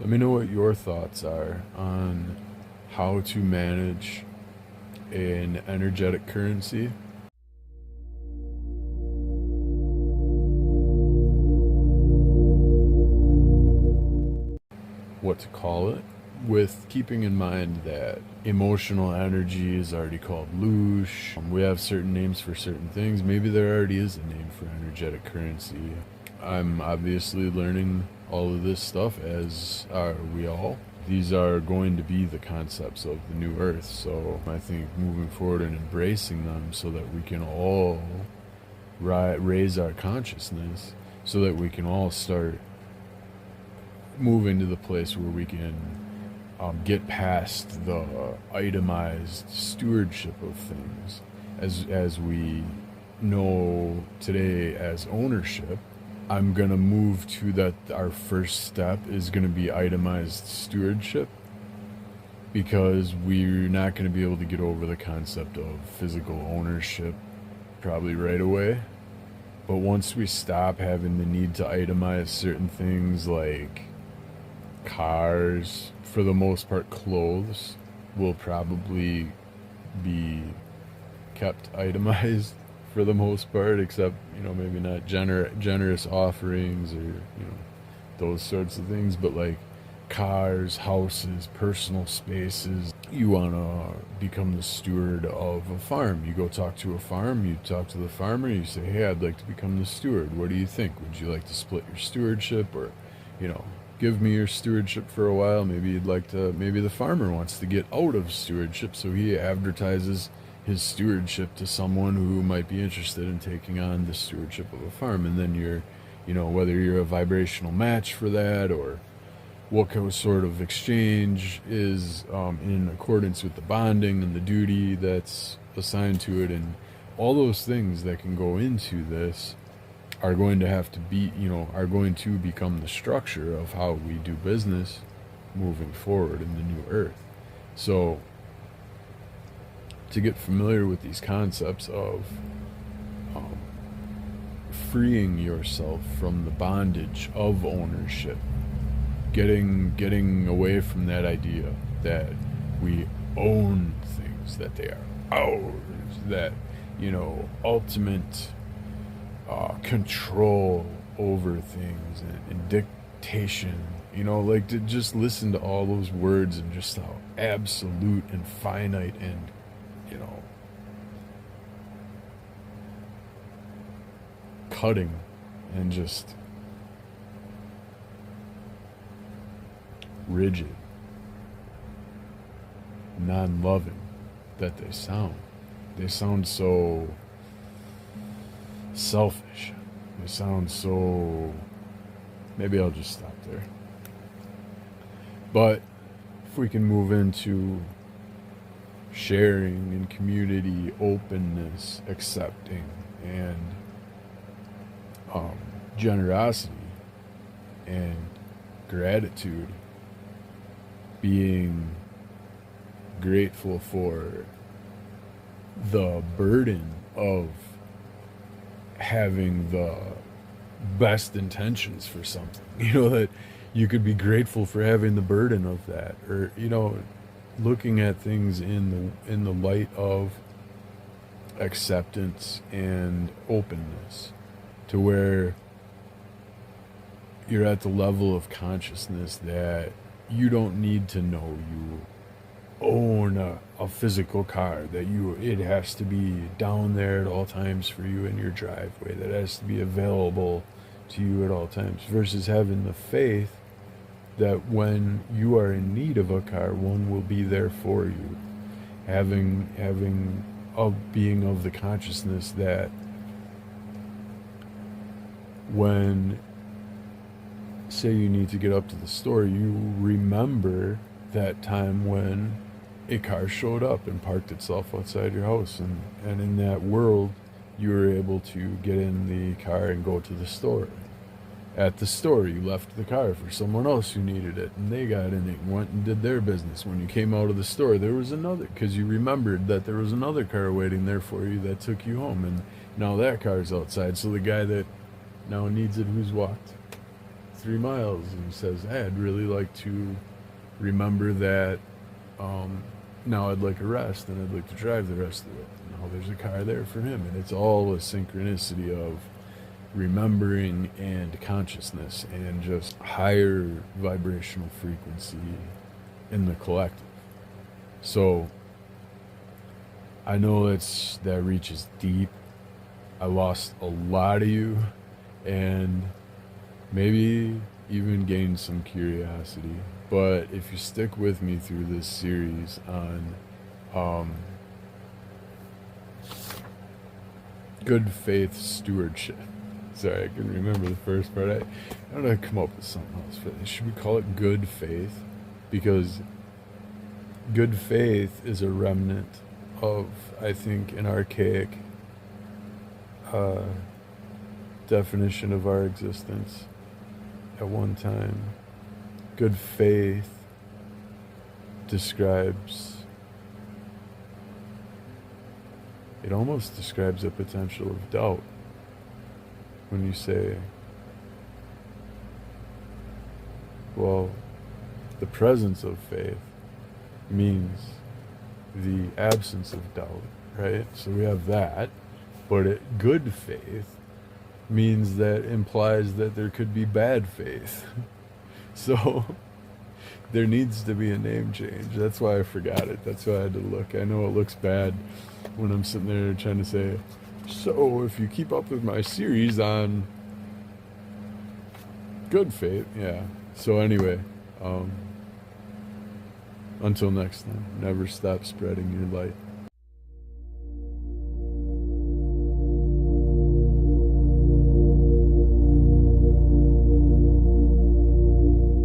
Let me know what your thoughts are on how to manage an energetic currency, what to call it, with keeping in mind that emotional energy is already called loosh. We have certain names for certain things. Maybe there already is a name for energetic currency. I'm obviously learning all of this stuff, as are we all. These are going to be the concepts of the new earth. So I think moving forward and embracing them so that we can all raise our consciousness, so that we can all start moving to the place where we can get past the itemized stewardship of things, as we know today as ownership. I'm gonna move to that. Our first step is gonna be itemized stewardship, because we're not gonna be able to get over the concept of physical ownership probably right away. But once we stop having the need to itemize certain things like cars, for the most part clothes will probably be kept itemized for the most part, except maybe not generous offerings, or those sorts of things. But like cars, houses, personal spaces, you want to become the steward of a farm. You go talk to a farm, you talk to the farmer, you say, hey, I'd like to become the steward. What do you think? Would you like to split your stewardship, or give me your stewardship for a while? Maybe you'd like to, maybe the farmer wants to get out of stewardship, so he advertises his stewardship to someone who might be interested in taking on the stewardship of a farm. And then you're, whether you're a vibrational match for that, or what sort of exchange is in accordance with the bonding and the duty that's assigned to it, and all those things that can go into this are going to have to be, are going to become the structure of how we do business moving forward in the new earth. So to get familiar with these concepts of freeing yourself from the bondage of ownership, getting away from that idea that we own things, that they are ours, that ultimate control over things, and dictation, like to just listen to all those words and just how absolute and finite and cutting and just rigid, non-loving that they sound. They sound so selfish. They sound so... Maybe I'll just stop there. But if we can move into sharing and community, openness, accepting, and generosity and gratitude, being grateful for the burden of having the best intentions for something, that you could be grateful for having the burden of that, or looking at things in the light of acceptance and openness, to where you're at the level of consciousness that you don't need to know you own a physical car, that it has to be down there at all times for you in your driveway, that has to be available to you at all times, versus having the faith that when you are in need of a car, one will be there for you. Having being of the consciousness that when, say, you need to get up to the store, you remember that time when a car showed up and parked itself outside your house, and in that world you were able to get in the car and go to the store. At the store, you left the car for someone else who needed it, and they got in it and went and did their business. When you came out of the store, there was another, because you remembered that there was another car waiting there for you that took you home, and now that car's outside, so the guy that now needs it, who's walked 3 miles, and he says, hey, I'd really like to remember that. Now I'd like a rest, and I'd like to drive the rest of it. Now there's a car there for him, and it's all a synchronicity of remembering and consciousness and just higher vibrational frequency in the collective. So I know that reaches deep. I lost a lot of you, and maybe even gained some curiosity. But if you stick with me through this series on good faith stewardship. Sorry, I couldn't remember the first part. I don't know, come up with something else for this. Should we call it good faith? Because good faith is a remnant of, I think, an archaic definition of our existence at one time. Good faith almost describes the potential of doubt. When you say, well, the presence of faith means the absence of doubt, right? So we have that, but good faith means that implies that there could be bad faith. So there needs to be a name change. That's why I forgot it. That's why I had to look. I know it looks bad when I'm sitting there trying to say, so if you keep up with my series on good faith, yeah. So anyway, until next time, never stop spreading your light.